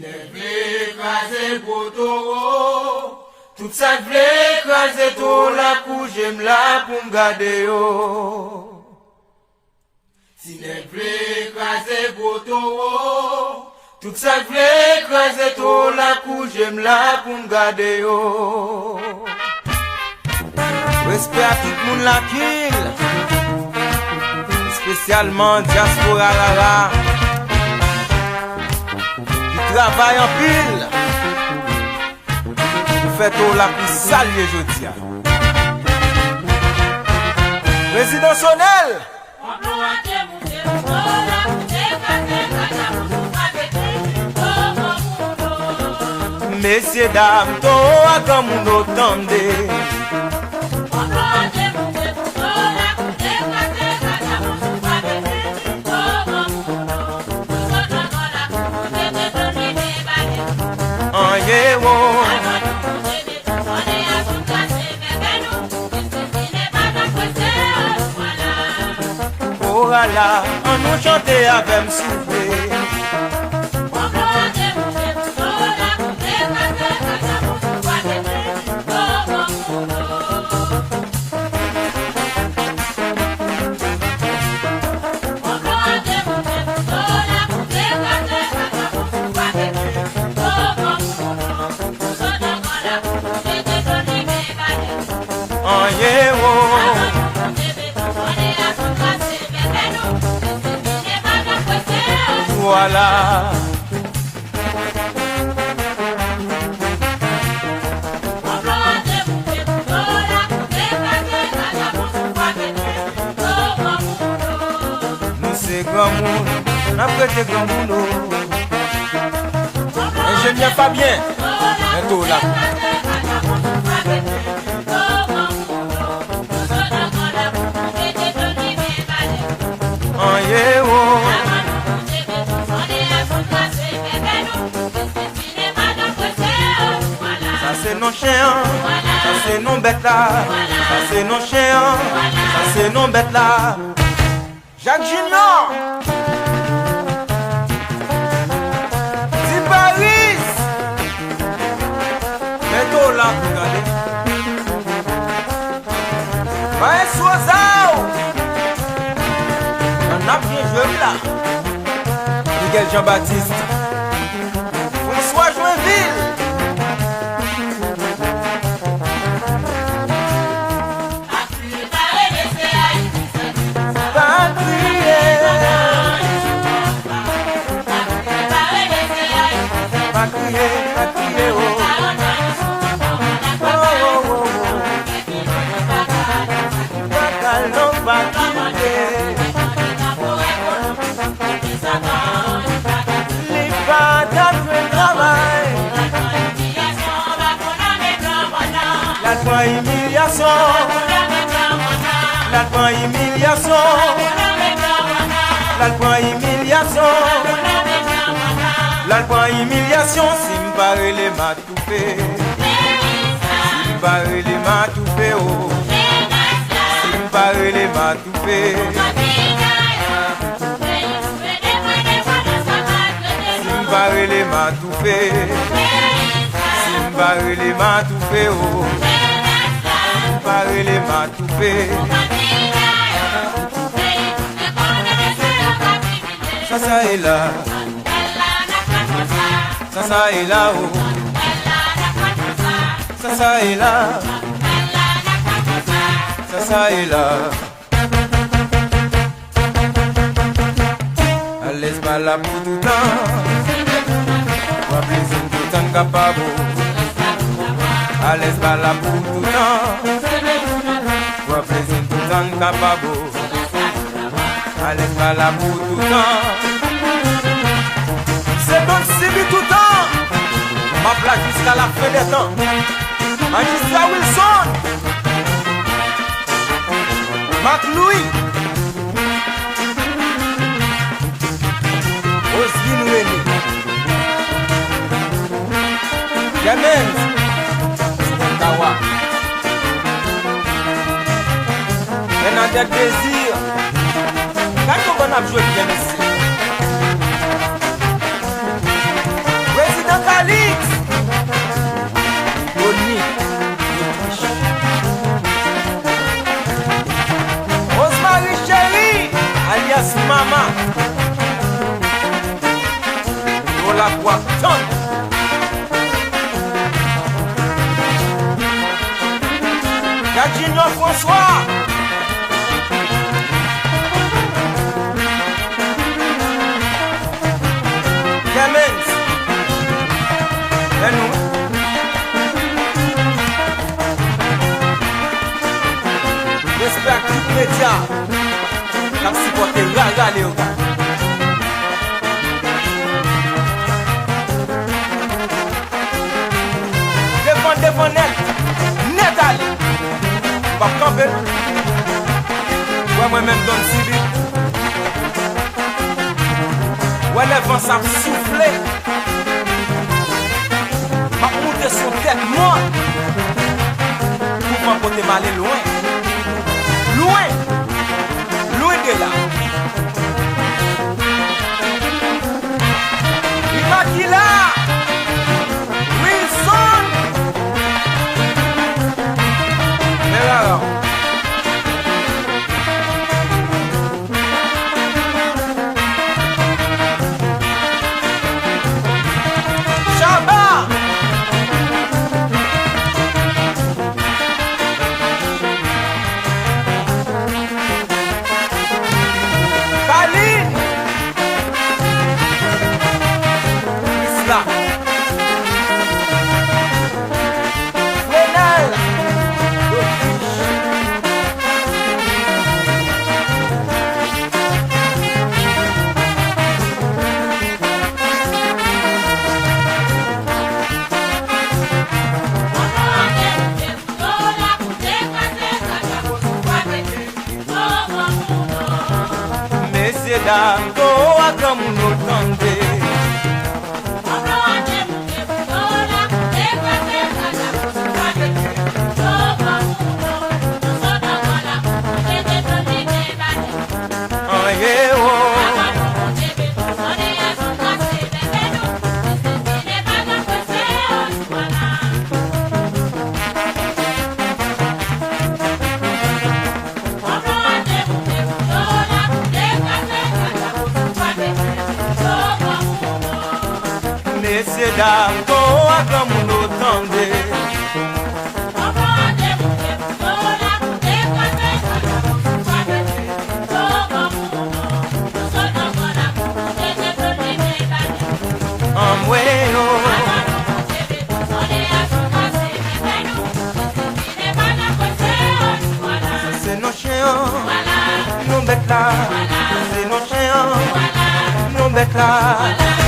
les vle écraser Gotoro, tout ça vle écraser tout la pou j'aime là pour m'garder yo. Si les vle écraser Gotoro, tout ça vle écraser tout la pou j'aime là pour m'garder yo. Respect à tout le monde la kill, spécialement diaspora rara qui travaille en pile. Nous faisons la plus saluer jeudi. Président Sonel. Messieurs, dames, toi, comme on entendait. Oh là, on nous chantait avec m'souffler. Voilà. Nous c'est grand monde, on a prêté grand monde. Ingénieur Fabien, bientôt là. Ça c'est nos chiens, ça c'est nos bêtes là, ça c'est nos chiens, ça c'est nos bêtes là. Jacques Junior, Di Paris, bientôt là, regardez. Maël Soazao, on a bien joué là. Miguel Jean-Baptiste, François Joinville. L'alcool humiliation, si m'barre les matoufés, si m'barre les matoufés, oh, si m'barre les matoufés, si m'barre les matoufés, si m'barre les matoufés, oh, si m'barre les matoufés. Ça est là. Ça est là, oh. Ça est là. Ça est là. Laisse pas là pour tout le temps. Va plaisir tout le temps capable. Laisse pas là pour tout le temps. Va plaisir tout le temps capable. Laisse pas là pour tout le temps. C'est bon, c'est lui tout le temps. Ma place jusqu'à la fin des temps. Magistrat Wilson, Marc Louis, Osvin René, Clemens, Kawa, Bernadette Désir. Quand on a joué bien ici, la voix tonne. Junior François. Clemens. Et nous. J'espère que tout média a supporté Gaga Léo. Devant net allé. Pas camper. Ouais, moi-même donne civil. Ouais, les vents ça soufflé. M'a monté sur tête moi. Pour m'emporter m'aller loin. Loin. Loin de là. Il m'a dit là. Wilson. Mais alors. Dando akamuno tande. Ese dando akamuno tande. C'est nos chiens, nos bêtes là. C'est nos chiens, nos bêtes là.